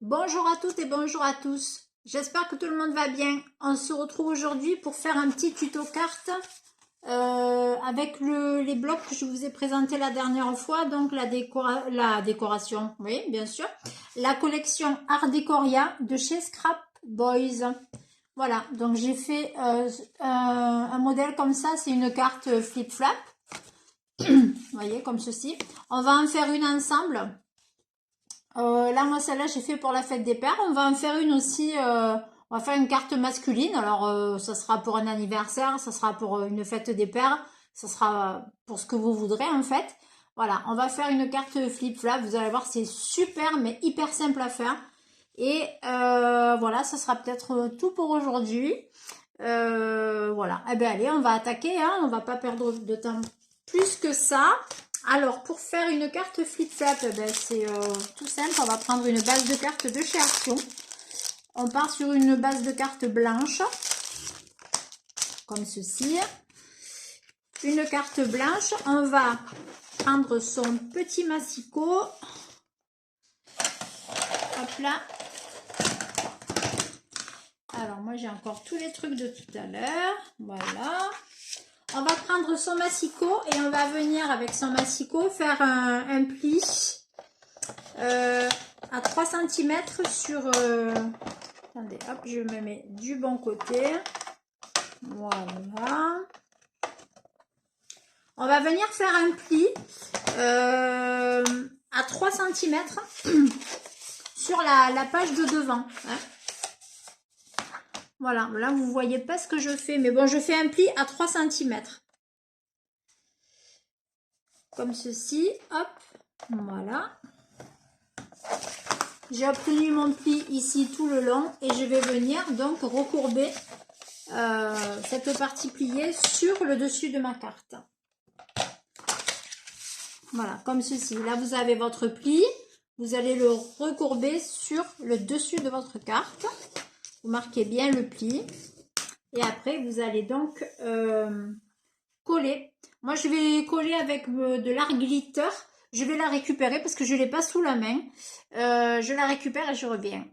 Bonjour à toutes et bonjour à tous. J'espère que tout le monde va bien. On se retrouve aujourd'hui pour faire un petit tuto carte avec les blocs que je vous ai présentés la dernière fois. Donc la décoration, oui bien sûr. La collection Art Decoria de chez Scrap Boys. Voilà, donc j'ai fait un modèle comme ça. C'est une carte flip-flap. Vous voyez, comme ceci. On va en faire une ensemble. Là, moi, celle-là, j'ai fait pour la fête des pères. On va en faire une aussi. On va faire une carte masculine. Alors, ça sera pour un anniversaire, ça sera pour une fête des pères, ça sera pour ce que vous voudrez, en fait. Voilà, on va faire une carte flip-flap. Vous allez voir, c'est super, mais hyper simple à faire. Et voilà, ça sera peut-être tout pour aujourd'hui. Voilà. Eh bien, allez, on va attaquer. Hein. On va pas perdre de temps plus que ça. Alors, pour faire une carte flip-flap, eh ben, c'est tout simple. On va prendre une base de cartes de chez Action. On part sur une base de cartes blanche, comme ceci. Une carte blanche. On va prendre son petit massicot. Hop là. Alors, moi, j'ai encore tous les trucs de tout à l'heure. Voilà. On va prendre son massicot et on va venir avec son massicot faire un pli à 3 cm sur... attendez, hop, je me mets du bon côté. Voilà. On va venir faire un pli à 3 cm sur la page de devant. Hein. Voilà, là vous voyez pas ce que je fais, mais bon, je fais un pli à 3 cm. Comme ceci, hop, voilà. J'ai obtenu mon pli ici tout le long et je vais venir donc recourber cette partie pliée sur le dessus de ma carte. Voilà, comme ceci. Là, vous avez votre pli. Vous allez le recourber sur le dessus de votre carte. Vous marquez bien le pli. Et après, vous allez donc coller. Moi, je vais coller avec de l'art glitter. Je vais la récupérer parce que je ne l'ai pas sous la main. Je la récupère et je reviens.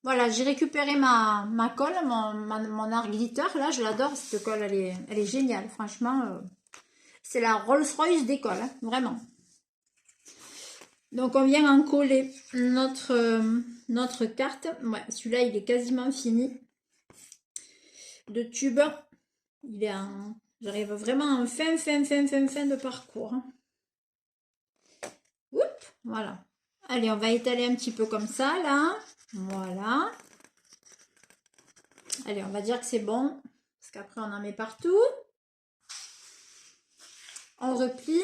Voilà, j'ai récupéré ma colle, mon art glitter. Là, je l'adore, cette colle, elle est géniale. Franchement, c'est la Rolls-Royce des colles, hein, vraiment. Donc, on vient en coller notre carte. Ouais, celui-là, il est quasiment fini. De tube, il est en... J'arrive vraiment en fin de parcours. Oups, voilà. Allez, on va étaler un petit peu comme ça, là. Voilà. Allez, on va dire que c'est bon. Parce qu'après, on en met partout. On replie.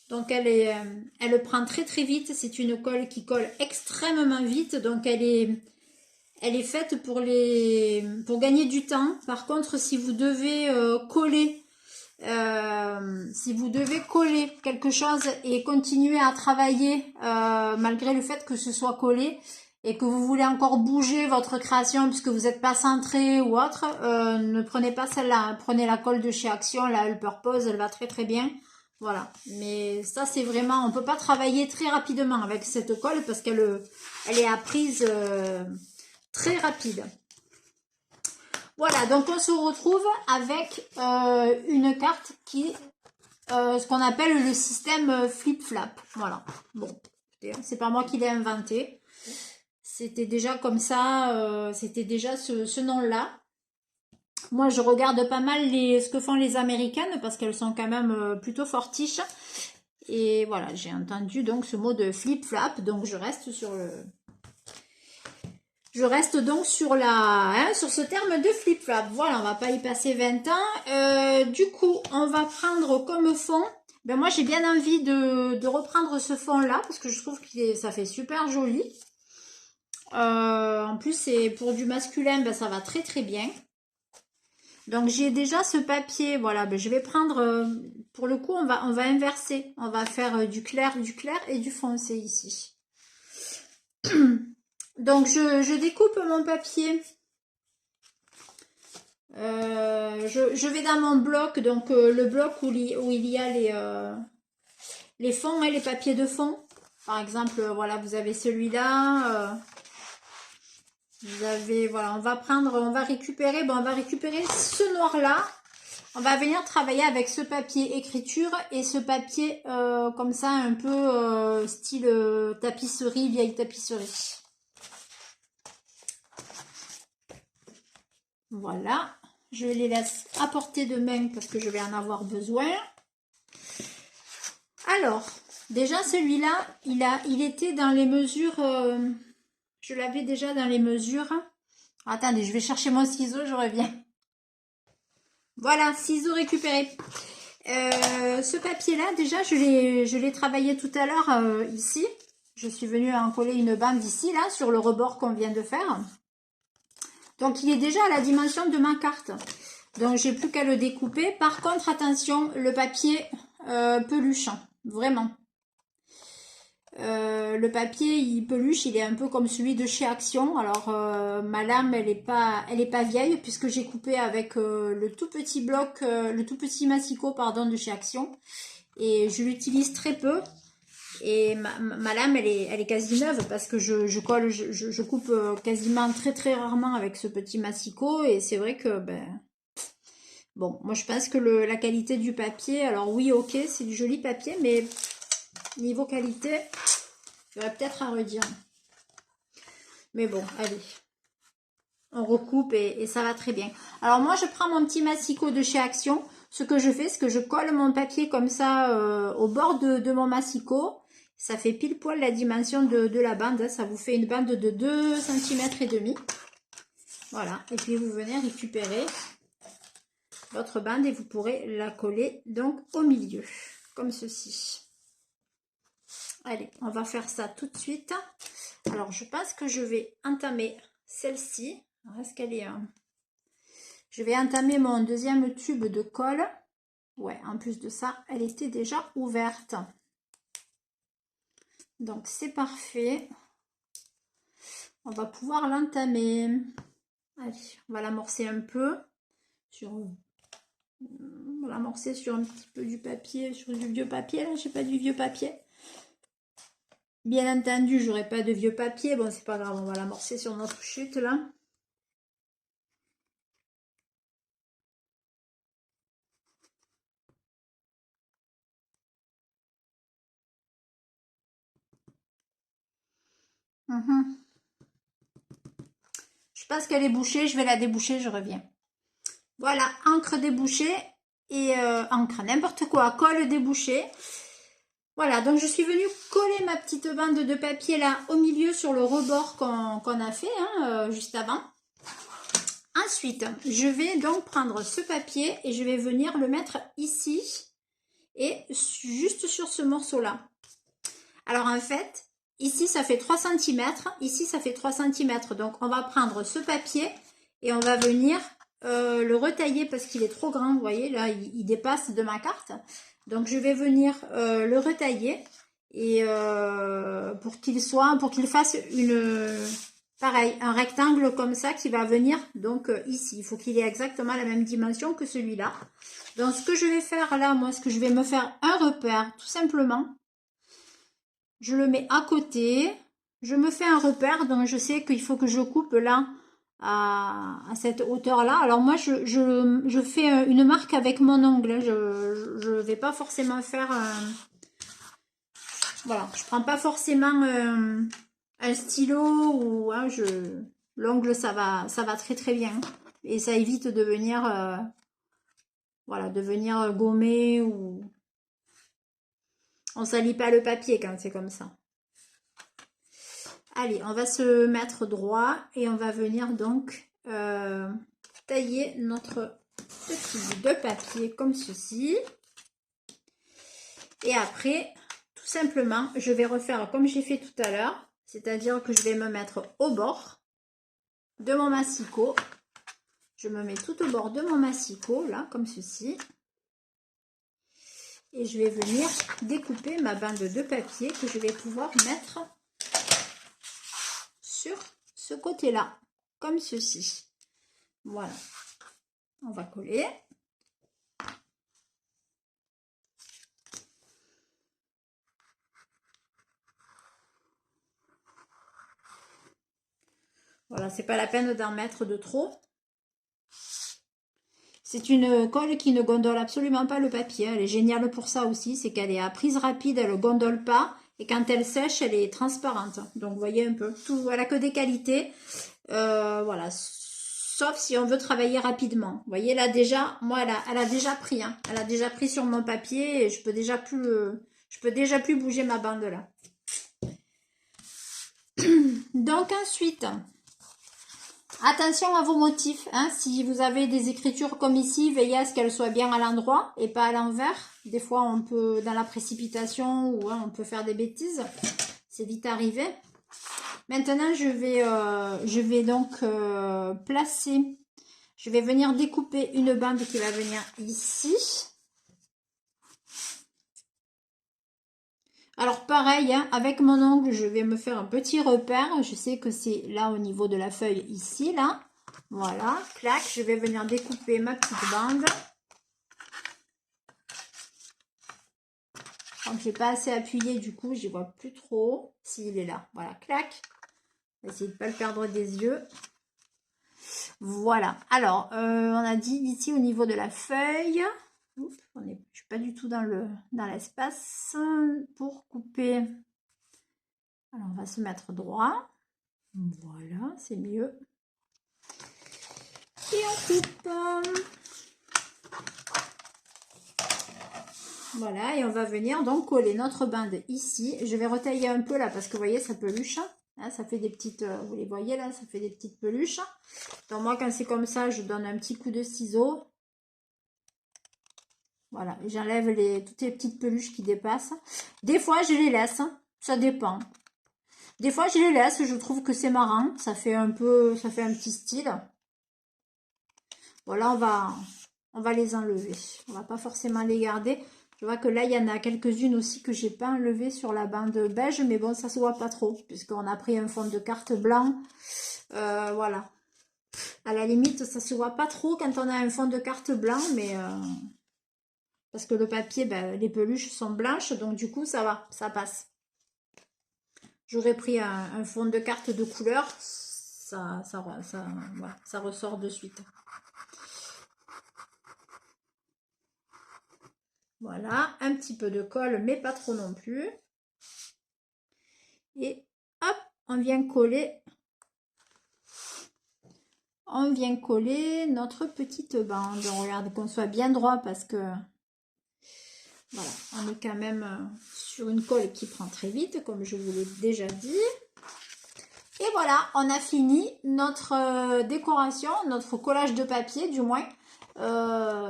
Donc, elle prend très très vite. C'est une colle qui colle extrêmement vite. Donc, elle est faite pour gagner du temps. Par contre, si vous devez coller quelque chose et continuer à travailler malgré le fait que ce soit collé et que vous voulez encore bouger votre création puisque vous n'êtes pas centré ou autre, ne prenez pas celle-là. Prenez la colle de chez Action, la All Purpose, elle va très très bien. Voilà, mais ça c'est vraiment, on peut pas travailler très rapidement avec cette colle parce qu'elle est à prise très rapide. Voilà, donc on se retrouve avec une carte qui, ce qu'on appelle le système flip-flap. Voilà, bon, c'est pas moi qui l'ai inventé. C'était déjà comme ça, c'était déjà ce nom-là. Moi, je regarde pas mal ce que font les Américaines parce qu'elles sont quand même plutôt fortiches. Et voilà, j'ai entendu donc ce mot de flip-flap, donc je reste sur le... Je reste donc sur sur ce terme de flip-flap. Voilà, on va pas y passer 20 ans. Du coup, on va prendre comme fond. Ben moi, j'ai bien envie de reprendre ce fond-là parce que je trouve que ça fait super joli. En plus, c'est pour du masculin, ben, ça va très très bien. Donc, j'ai déjà ce papier. Voilà, ben, je vais prendre... pour le coup, on va inverser. On va faire du clair et du foncé ici. Donc, je découpe mon papier. Je vais dans mon bloc, donc le bloc où il y a les fonds, hein, les papiers de fond. Par exemple, voilà, vous avez celui-là. Vous avez, voilà, on va récupérer, bon, on va récupérer ce noir-là. On va venir travailler avec ce papier écriture et ce papier comme ça, un peu style tapisserie, vieille tapisserie. Voilà, je les laisse à portée de main parce que je vais en avoir besoin. Alors, déjà celui-là, il était dans les mesures, je l'avais déjà dans les mesures. Attendez, je vais chercher mon ciseau, je reviens. Voilà, ciseaux récupérés. Ce papier-là, déjà, je l'ai travaillé tout à l'heure ici. Je suis venue en coller une bande ici, là, sur le rebord qu'on vient de faire. Donc, il est déjà à la dimension de ma carte. Donc, j'ai plus qu'à le découper. Par contre, attention, le papier peluche, vraiment. Le papier, il peluche, il est un peu comme celui de chez Action. Alors, ma lame, elle est pas vieille puisque j'ai coupé avec le tout petit bloc, le tout petit massicot, pardon, de chez Action. Et je l'utilise très peu. Et ma lame, elle est quasi neuve parce que je coupe quasiment très rarement avec ce petit massicot. Et c'est vrai que, ben, bon, moi je pense que la qualité du papier, alors oui, ok, c'est du joli papier, mais niveau qualité, il y aurait peut-être à redire. Mais bon, allez. On recoupe et ça va très bien. Alors moi, je prends mon petit massicot de chez Action. Ce que je fais, c'est que je colle mon papier comme ça au bord de mon massicot. Ça fait pile poil la dimension de la bande. Ça vous fait une bande de 2,5 cm. Voilà. Et puis vous venez récupérer votre bande et vous pourrez la coller donc au milieu. Comme ceci. Allez, on va faire ça tout de suite. Alors, je pense que je vais entamer celle-ci. Est-ce qu'elle est... Je vais entamer mon deuxième tube de colle. Ouais, en plus de ça, elle était déjà ouverte. Donc, c'est parfait. On va pouvoir l'entamer. Allez, on va l'amorcer un peu. On va l'amorcer sur un petit peu du papier, sur du vieux papier. Là, j'ai pas du vieux papier. Bien entendu, j'aurai pas de vieux papier. Bon, c'est pas grave, on va l'amorcer sur notre chute, là. Je pense qu'elle est bouchée, je vais la déboucher, je reviens. Voilà, encre débouchée et encre, n'importe quoi, colle débouchée. Voilà, donc je suis venue coller ma petite bande de papier là au milieu sur le rebord qu'on a fait juste avant. Ensuite, je vais donc prendre ce papier et je vais venir le mettre ici et juste sur ce morceau-là. Alors en fait, ici ça fait 3 cm, ici ça fait 3 cm. Donc on va prendre ce papier et on va venir le retailler parce qu'il est trop grand. Vous voyez, là il dépasse de ma carte. Donc je vais venir le retailler et pour qu'il fasse pareil, un rectangle comme ça qui va venir donc ici. Il faut qu'il ait exactement la même dimension que celui-là. Donc ce que je vais faire là, moi, ce que je vais me faire un repère tout simplement. Je le mets à côté. Je me fais un repère, donc je sais qu'il faut que je coupe là à cette hauteur-là. Alors moi, je fais une marque avec mon ongle. Je ne vais pas forcément faire... voilà, je prends pas forcément un stylo ou l'ongle, ça va très bien. Et ça évite de venir, voilà, de venir gommer ou... On salit pas le papier quand c'est comme ça. Allez, on va se mettre droit et on va venir donc tailler notre petit bout de papier comme ceci. Et après, tout simplement, je vais refaire comme j'ai fait tout à l'heure, c'est-à-dire que je vais me mettre au bord de mon massicot. Je me mets tout au bord de mon massicot, là, comme ceci. Et je vais venir découper ma bande de papier que je vais pouvoir mettre sur ce côté-là, comme ceci. Voilà. On va coller. Voilà, c'est pas la peine d'en mettre de trop. C'est une colle qui ne gondole absolument pas le papier. Elle est géniale pour ça aussi, c'est qu'elle est à prise rapide, elle ne gondole pas. Et quand elle sèche, elle est transparente. Donc, vous voyez un peu, tout, elle a que des qualités. Voilà, sauf si on veut travailler rapidement. Vous voyez, là déjà, moi, elle a déjà pris. Hein. Elle a déjà pris sur mon papier et je peux déjà plus bouger ma bande là. Donc ensuite, attention à vos motifs. Hein. Si vous avez des écritures comme ici, veillez à ce qu'elles soient bien à l'endroit et pas à l'envers. Des fois, on peut, dans la précipitation, ou on peut faire des bêtises. C'est vite arrivé. Maintenant, je vais donc placer. Je vais venir découper une bande qui va venir ici. Alors pareil, hein, avec mon ongle, je vais me faire un petit repère. Je sais que c'est là au niveau de la feuille, ici, là. Voilà, clac, je vais venir découper ma petite bande. Donc j'ai pas assez appuyé, du coup, j'y vois plus trop. S'il est là, voilà, clac. On va essayer de ne pas le perdre des yeux. Voilà, alors, on a dit ici au niveau de la feuille. Oups, je ne suis pas du tout dans l'espace pour couper. Alors, on va se mettre droit. Voilà, c'est mieux. Et on coupe. Voilà, et on va venir donc coller notre bande ici. Je vais retailler un peu là parce que vous voyez, ça peluche. Hein, ça fait des petites, vous les voyez là, ça fait des petites peluches. Donc moi, quand c'est comme ça, je donne un petit coup de ciseau. Voilà, j'enlève toutes les petites peluches qui dépassent. Des fois, je les laisse, ça dépend. Des fois, je les laisse, je trouve que c'est marrant. Ça fait un petit style. Voilà, on va les enlever. On va pas forcément les garder. Je vois que là, il y en a quelques-unes aussi que j'ai pas enlevées sur la bande beige. Mais bon, ça se voit pas trop. Puisqu'on a pris un fond de carte blanc. Voilà. À la limite, ça se voit pas trop quand on a un fond de carte blanc. Mais... parce que le papier, ben, les peluches sont blanches. Donc du coup, ça va. Ça passe. J'aurais pris un fond de carte de couleur. Voilà, ça ressort de suite. Voilà, un petit peu de colle, mais pas trop non plus. Et hop, on vient coller notre petite bande. On regarde qu'on soit bien droit parce que voilà, on est quand même sur une colle qui prend très vite, comme je vous l'ai déjà dit. Et voilà, on a fini notre décoration, notre collage de papier du moins,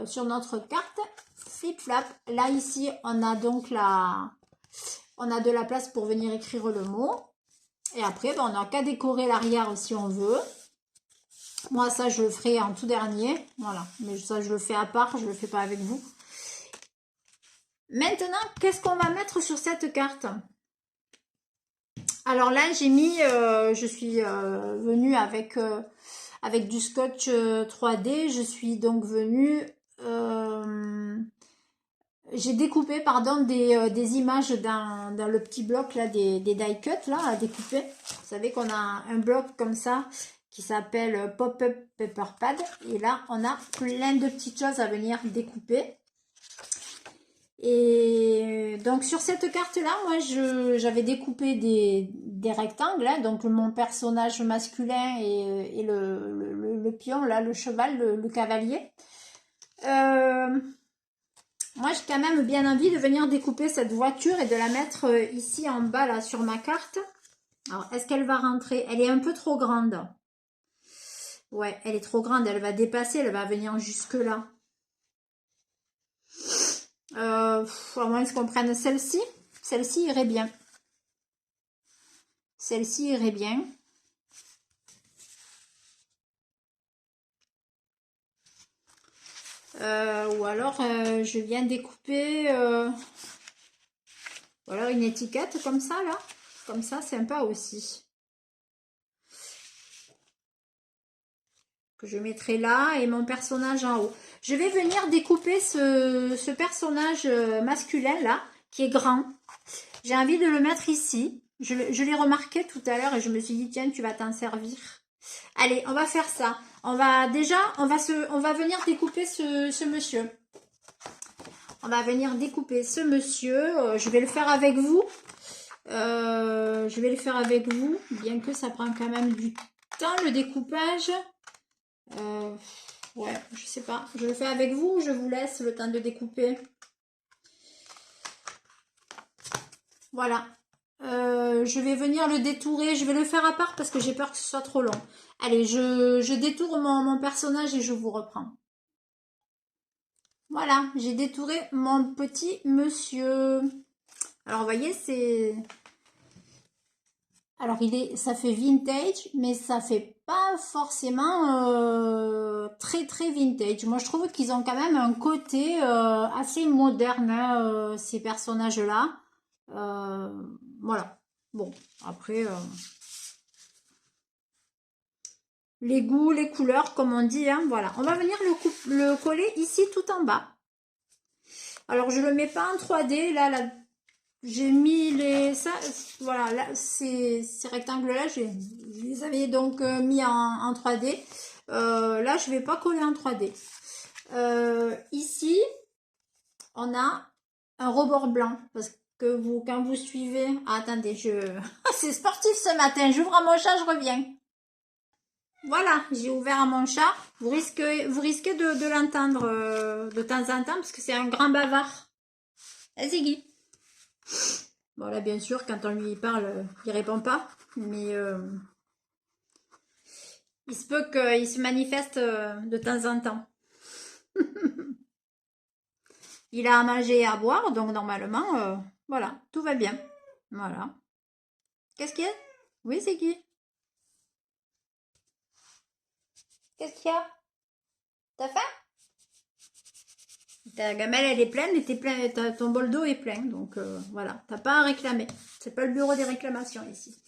sur notre carte flip-flap. Là, ici, on a donc on a de la place pour venir écrire le mot. Et après, ben, on n'a qu'à décorer l'arrière si on veut. Moi, ça, je le ferai en tout dernier. Voilà, mais ça, je le fais à part, je ne le fais pas avec vous. Maintenant, qu'est-ce qu'on va mettre sur cette carte? Alors là, j'ai mis, je suis venue avec du scotch 3D. Je suis donc venue, j'ai découpé, pardon, des images dans le petit bloc là, des die cut là, à découper. Vous savez qu'on a un bloc comme ça qui s'appelle Pop-up Paper Pad. Et là, on a plein de petites choses à venir découper. Et donc sur cette carte là, moi j'avais découpé des rectangles, hein, donc mon personnage masculin et le pion là, le cheval, le cavalier. Moi j'ai quand même bien envie de venir découper cette voiture et de la mettre ici en bas là sur ma carte. Alors est-ce qu'elle va rentrer? Elle est un peu trop grande. Ouais, elle est trop grande, elle va dépasser, elle va venir jusque là. À moins qu'on prenne celle-ci. Celle-ci irait bien. Celle-ci irait bien. Ou alors je viens découper ou alors une étiquette comme ça là. Comme ça, sympa aussi. Que je mettrai là et mon personnage en haut. Je vais venir découper ce personnage masculin là, qui est grand. J'ai envie de le mettre ici. Je l'ai remarqué tout à l'heure et je me suis dit, tiens, tu vas t'en servir. Allez, on va faire ça. On va venir découper ce monsieur. On va venir découper ce monsieur. Je vais le faire avec vous. Bien que ça prend quand même du temps le découpage. Ouais, je sais pas. Je le fais avec vous ou je vous laisse le temps de découper? Voilà. Je vais venir le détourer. Je vais le faire à part parce que j'ai peur que ce soit trop long. Allez, je détourne mon personnage et je vous reprends. Voilà, j'ai détouré mon petit monsieur. Alors, vous voyez, c'est... Alors, ça fait vintage, mais ça fait pas forcément très, très vintage. Moi, je trouve qu'ils ont quand même un côté assez moderne, hein, ces personnages-là. Voilà. Bon, après... les goûts, les couleurs, comme on dit, hein, voilà. On va venir le coller ici tout en bas. Alors, je le mets pas en 3D. Là j'ai mis voilà, là, ces rectangles-là, je les avais donc mis en 3D. Là, je vais pas coller en 3D. Ici, on a un rebord blanc. Parce que quand vous suivez... Ah, attendez, c'est sportif ce matin. J'ouvre à mon chat, je reviens. Voilà, j'ai ouvert à mon chat. Vous risquez de l'entendre de temps en temps parce que c'est un grand bavard. Vas-y, Guy. Bon, là, bien sûr, quand on lui parle, il répond pas. Mais il se peut qu'il se manifeste de temps en temps. Il a à manger et à boire, donc normalement, voilà, tout va bien. Voilà. Qu'est-ce qu'il y a? Oui, c'est Guy. Qu'est-ce qu'il y a? T'as faim? Ta gamelle, elle est pleine et ton bol d'eau est plein. Donc, voilà, t'as pas à réclamer. C'est pas le bureau des réclamations ici.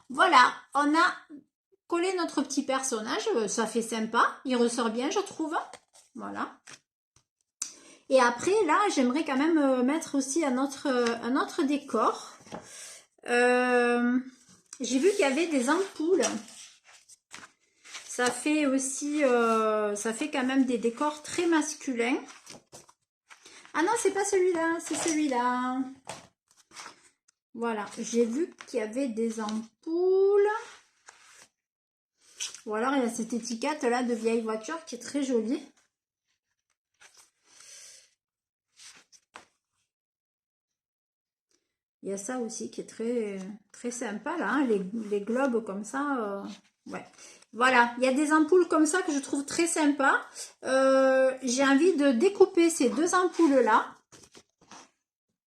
Voilà, on a collé notre petit personnage. Ça fait sympa. Il ressort bien, je trouve. Voilà. Et après, là, j'aimerais quand même mettre aussi un autre décor. J'ai vu qu'il y avait des ampoules. Ça fait aussi, ça fait quand même des décors très masculins. Ah non, c'est pas celui-là, c'est celui-là. Voilà, j'ai vu qu'il y avait des ampoules. Ou alors, il y a cette étiquette-là de vieille voiture qui est très jolie. Il y a ça aussi qui est très, très sympa, là, hein, les globes comme ça. Ouais. Voilà, il y a des ampoules comme ça que je trouve très sympa. J'ai envie de découper ces deux ampoules-là.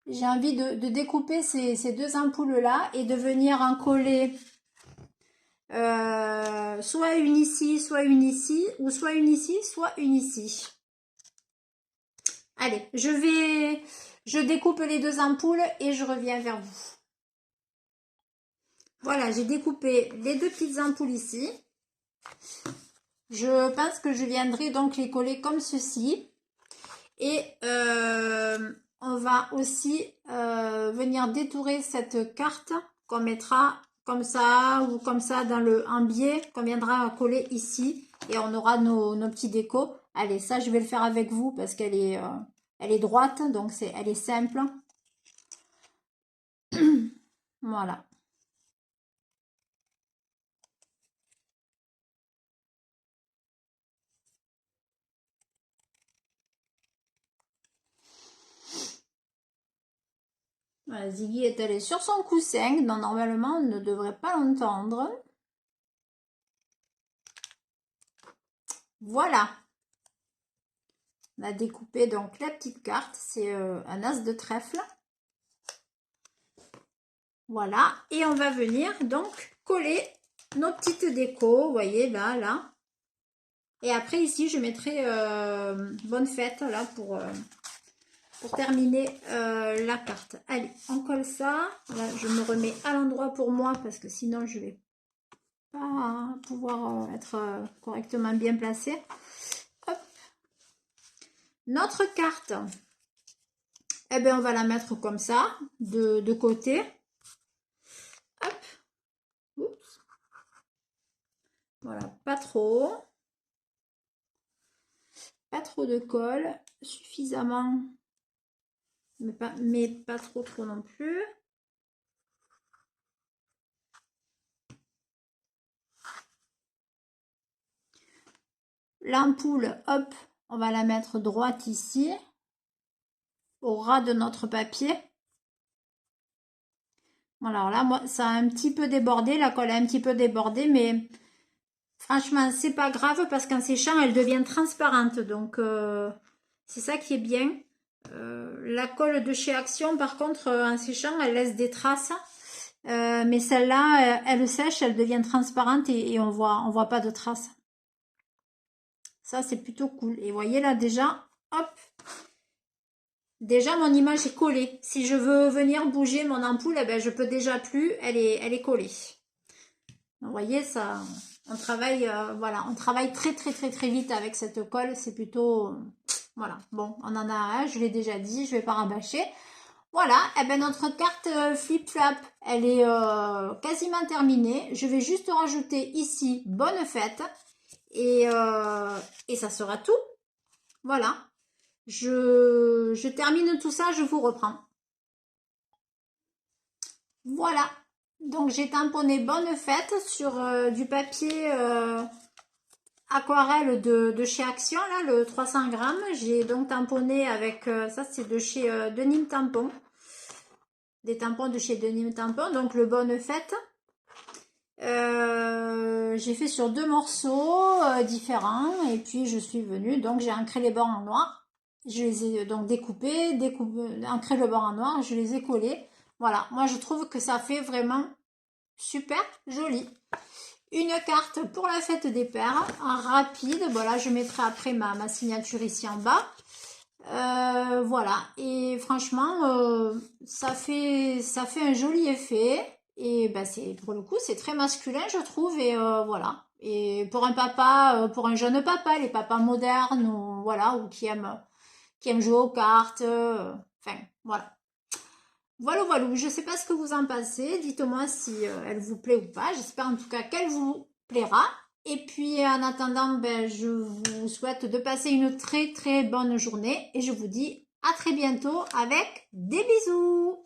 J'ai envie de découper ces deux ampoules-là et de venir en coller soit une ici, soit une ici, ou soit une ici, soit une ici. Allez, je découpe les deux ampoules et je reviens vers vous. Voilà, j'ai découpé les deux petites ampoules ici. Je pense que je viendrai donc les coller comme ceci. Et on va aussi venir détourer cette carte qu'on mettra comme ça ou comme ça dans en biais qu'on viendra coller ici. Et on aura nos petits décos. Allez, ça je vais le faire avec vous parce qu'elle est droite, donc elle est simple. Voilà. Voilà, Ziggy est allé sur son coussin, donc normalement on ne devrait pas l'entendre. Voilà. On a découpé donc la petite carte, c'est un as de trèfle. Voilà, et on va venir donc coller nos petites décos, vous voyez là. Et après ici je mettrai bonne fête là pour terminer la carte. Allez, on colle ça. Là, je me remets à l'endroit pour moi parce que sinon je vais pas pouvoir être correctement bien placée. Hop. Notre carte, eh bien, on va la mettre comme ça, de côté. Hop. Oups. Voilà, pas trop. Pas trop de colle. Suffisamment. Mais pas trop non plus. L'ampoule, hop, on va la mettre droite ici, au ras de notre papier. Alors là, moi, ça a un petit peu débordé, la colle a un petit peu débordé, mais franchement, c'est pas grave parce qu'en séchant, elle devient transparente. Donc, c'est ça qui est bien. La colle de chez Action, par contre, en séchant, elle laisse des traces. Mais celle-là, elle sèche, elle devient transparente et on voit pas de traces. Ça, c'est plutôt cool. Et vous voyez là, déjà, hop, déjà mon image est collée. Si je veux venir bouger mon ampoule, eh ben, je peux déjà plus, elle est collée. Donc, vous voyez, ça, on travaille, voilà, on travaille très vite avec cette colle. C'est plutôt, voilà. Bon, on en a un, je l'ai déjà dit, je vais pas rabâcher. Voilà, et ben notre carte Flip Flap, elle est quasiment terminée. Je vais juste rajouter ici bonne fête et ça sera tout. Voilà, je termine tout ça, je vous reprends. Voilà, donc j'ai tamponné bonne fête sur du papier aquarelle de chez Action, là, le 300 grammes. J'ai donc tamponné avec, ça c'est de chez Denim Tampon. Des tampons de chez Denim Tampon, donc le bonne fête. J'ai fait sur 2 morceaux différents et puis je suis venue, donc j'ai ancré les bords en noir. Je les ai donc découpés, ancré le bord en noir, je les ai collés. Voilà, moi je trouve que ça fait vraiment super joli. Une carte pour la fête des pères, en rapide. Voilà, je mettrai après ma signature ici en bas. Voilà, et franchement, ça fait un joli effet. Et ben pour le coup, c'est très masculin, je trouve. Et voilà. Et pour un papa, pour un jeune papa, les papas modernes, ou voilà, ou qui aiment jouer aux cartes. Enfin, voilà. Voilà. Je sais pas ce que vous en pensez. Dites-moi si elle vous plaît ou pas. J'espère en tout cas qu'elle vous plaira. Et puis en attendant, ben, je vous souhaite de passer une très bonne journée et je vous dis à très bientôt avec des bisous.